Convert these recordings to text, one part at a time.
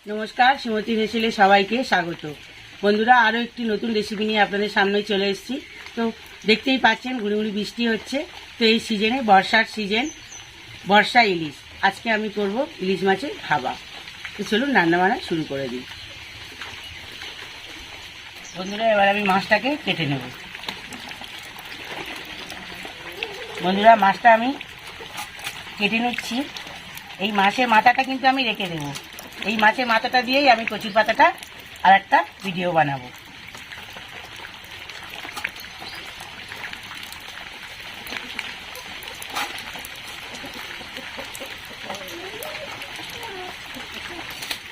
নমস্কার, শ্রীমতী হেসেলে সবাইকে স্বাগত। বন্ধুরা, আরও একটি নতুন রেসিপি নিয়ে আপনাদের সামনে চলে এসেছি। তো দেখতেই পাচ্ছেন গুঁড়ি বৃষ্টি হচ্ছে। তো এই সিজনে, বর্ষার সিজন, বর্ষা ইলিশ। আজকে আমি করব ইলিশ মাছের ভাপা। তো চলুন রান্নাবান্না শুরু করে দিই। বন্ধুরা, এবার আমি মাছটাকে কেটে নেব। বন্ধুরা, মাছটা আমি কেটে নিচ্ছি। এই মাছের মাথাটা কিন্তু আমি রেখে দেবো। এই মাছের মাথাটা দিয়েই আমি কচুর পাতাটা আর একটা ভিডিও বানাবো।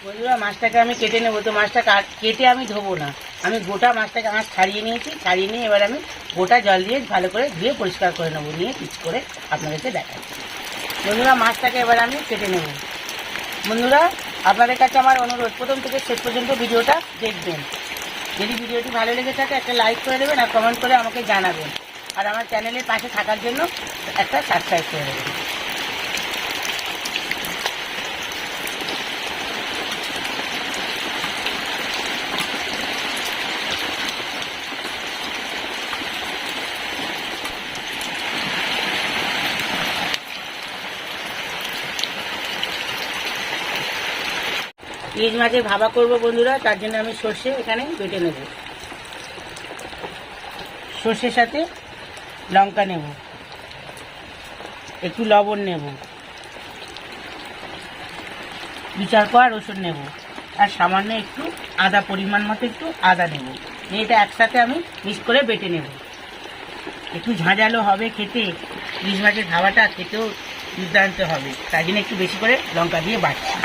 বন্ধুরা, মাছটাকে আমি কেটে নেবো। তো মাছটা কেটে আমি ধোবো না, আমি গোটা মাছটাকে ছাড়িয়ে নিয়েছি। ছাড়িয়ে নিয়ে এবার আমি গোটা জল দিয়ে ভালো করে ধুয়ে পরিষ্কার করে নেবো, নিয়ে পিচ করে আপনাদেরকে দেখাচ্ছি। বন্ধুরা, মাছটাকে এবার আমি কেটে নেব। বন্ধুরা, আপনাদের কাছে আমার অনুরোধ, প্রথম থেকে শেষ পর্যন্ত ভিডিওটা দেখবেন। যদি ভিডিওটি ভালো লেগে থাকে একটা লাইক করে দেবেন আর কমেন্ট করে আমাকে জানাবেন। আর আমার চ্যানেলের পাশে থাকার জন্য একটা সাবস্ক্রাইব করে দেবেন। ইলিশ মাছের ভাপা করবো বন্ধুরা, তার জন্য আমি সর্ষে এখানে বেটে নেব। সর্ষের সাথে লঙ্কা নেব, একটু লবণ নেব, 2-4 কোয়া রসুন নেব, আর সামান্য একটু আদা, পরিমাণ মতো একটু আদা নেব। এটা একসাথে আমি মিক্স করে বেটে নেব। একটু ঝাঁঝালো হবে খেতে, ইলিশ মাছের ভাপাটা খেতেও দুর্দান্ত হবে। তাই জন্য একটু বেশি করে লঙ্কা দিয়ে বাটছি।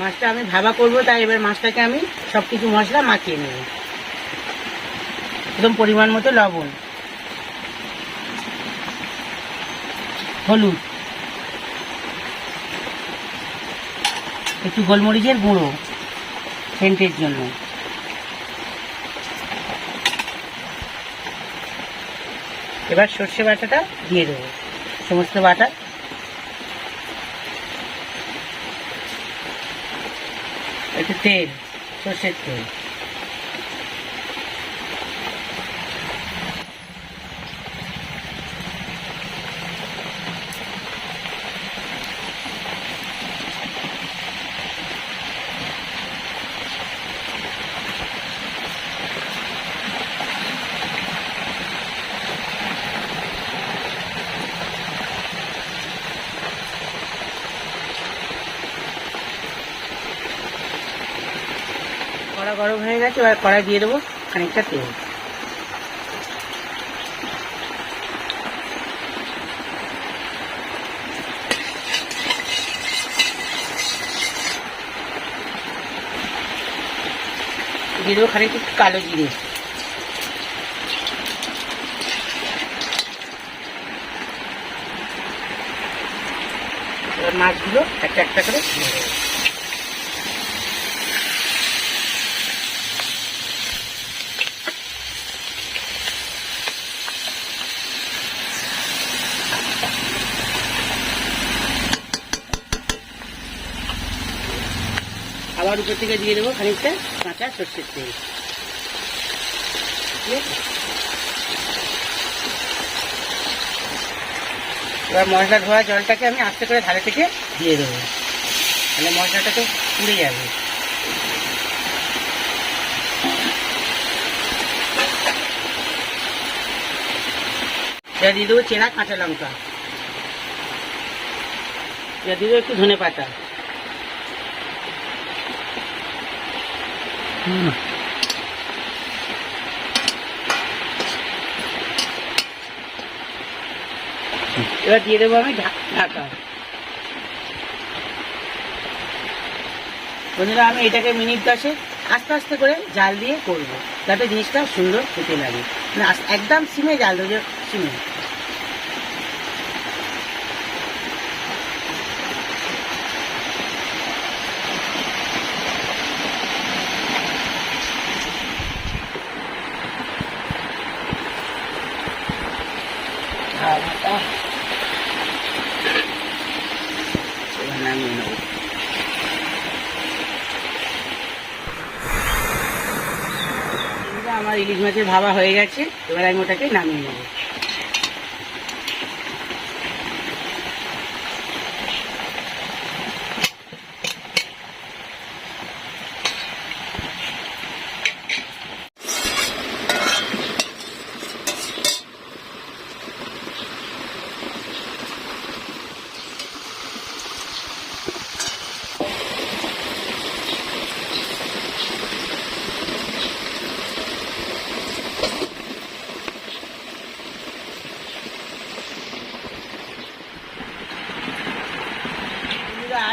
মাছটা আমি ভাপা করবো, তাই এবার মাছটাকে আমি সব কিছু মশলা মাখিয়ে নেব। একদম পরিমাণ মতো লবণ, হলুদ, একটু গোলমরিচের গুঁড়ো সেন্টের জন্য, এবার সর্ষে বাটাটা দিয়ে দেবো, সমস্ত বাটা, একটু তেল, সর্ষের তেল, কড়া গরম হয়ে গেছে। এবার কড়াই দিয়ে দেবো খানিকটা তেল। দিয়ে দেবো খানিকটা কালো জিরে, এবার মাছগুলো একটা একটা করে দিয়ে দেবো। আবার উপর থেকে দিয়ে দেবো খানিকটা কাঁচা সর্ষের তেল। এবার মশলা ধোয়া জলটাকে আমি আস্তে করে ধারে থেকে দিয়ে দেবো, তাহলে মশলাটাকে পুড়ে যাবে। এটা দিয়ে দেবো চেরা কাঁচা লঙ্কা, এটা দিয়ে দেবো একটু ধনে পাতা, এবার দিয়ে দেবো আমি ঢাকা। বন্ধুরা আমি এটাকে মিনিট 10 আস্তে আস্তে করে জাল দিয়ে করবো, যাতে জিনিসটা সুন্দর খেতে লাগে। মানে একদম সিমে জাল দেবো, সিমে। নামিয়ে নেব। আমার ইলিশ মাছের ভাবা হয়ে গেছে, এবার আমি ওটাকে নামিয়ে নেব।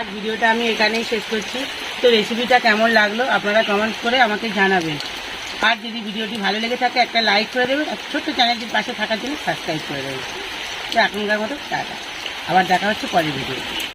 আজ ভিডিওটা আমি এখানেই শেষ করছি। তো রেসিপিটা কেমন লাগলো আপনারা কমেন্ট করে আমাকে জানাবেন। আর যদি ভিডিওটি ভালো লেগে থাকে একটা লাইক করে দেবেন, আর ছোট্ট চ্যানেলটির পাশে থাকার জন্য সাবস্ক্রাইব করে দেবেন। তো এখনকার মতো টাটা, আবার দেখা হচ্ছে পরের ভিডিও।